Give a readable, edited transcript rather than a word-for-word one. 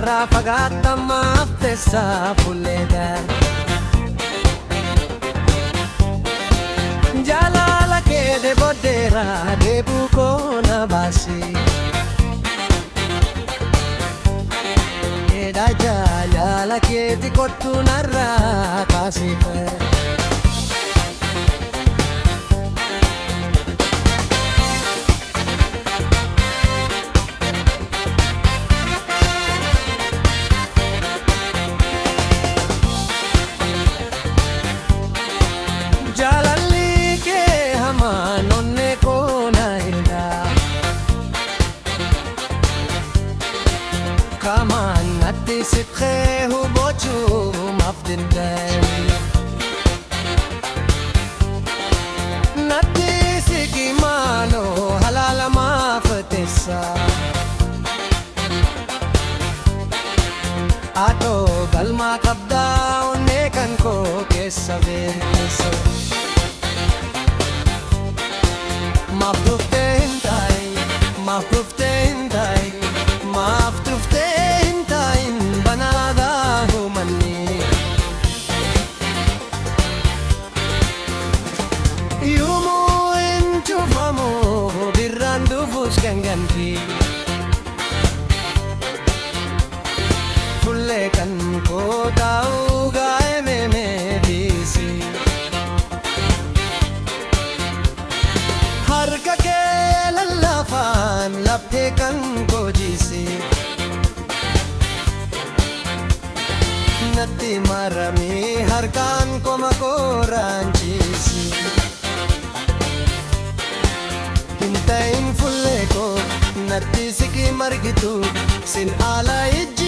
Narrafagata maftessa fulleda Jalala che de bodera de bucona basi Eda jalala che di kottu narra kasife Jalali ke hama nonne ko na hilda Kaman atti sitke hu bochu mafdin dai Natti siki malo halala maftessa Ato galma kabda unne kan ko kesave Maftuftehintai banada humani Yumu enchufamu birrandu fuskanganti Fulle kan ko tau gae me disi Harka ke lallafan laphe kan ko jisi Natti marami harkan ko makoran jisi Hintain fulle ko natti siki margitu sin ala ijji